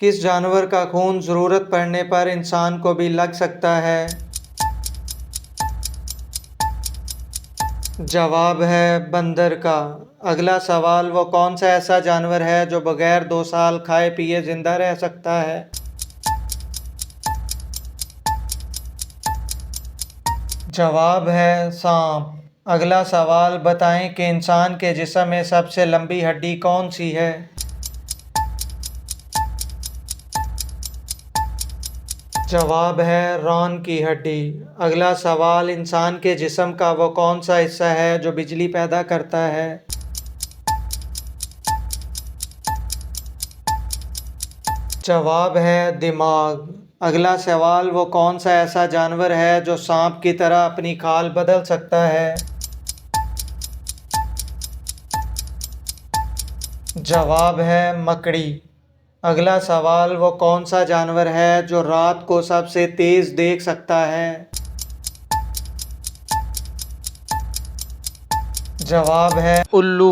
किस जानवर का खून ज़रूरत पड़ने पर इंसान को भी लग सकता है? जवाब है बंदर का। अगला सवाल, वो कौन सा ऐसा जानवर है जो बगैर 2 साल खाए पिए जिंदा रह सकता है? जवाब है सांप। अगला सवाल, बताएं कि इंसान के जिस्म में सबसे लंबी हड्डी कौन सी है? जवाब है रॉन की हड्डी। अगला सवाल, इंसान के जिस्म का वो कौन सा हिस्सा है जो बिजली पैदा करता है? जवाब है दिमाग। अगला सवाल, वो कौन सा ऐसा जानवर है जो सांप की तरह अपनी खाल बदल सकता है? जवाब है मकड़ी। अगला सवाल, वो कौन सा जानवर है जो रात को सबसे तेज देख सकता है? जवाब है उल्लू।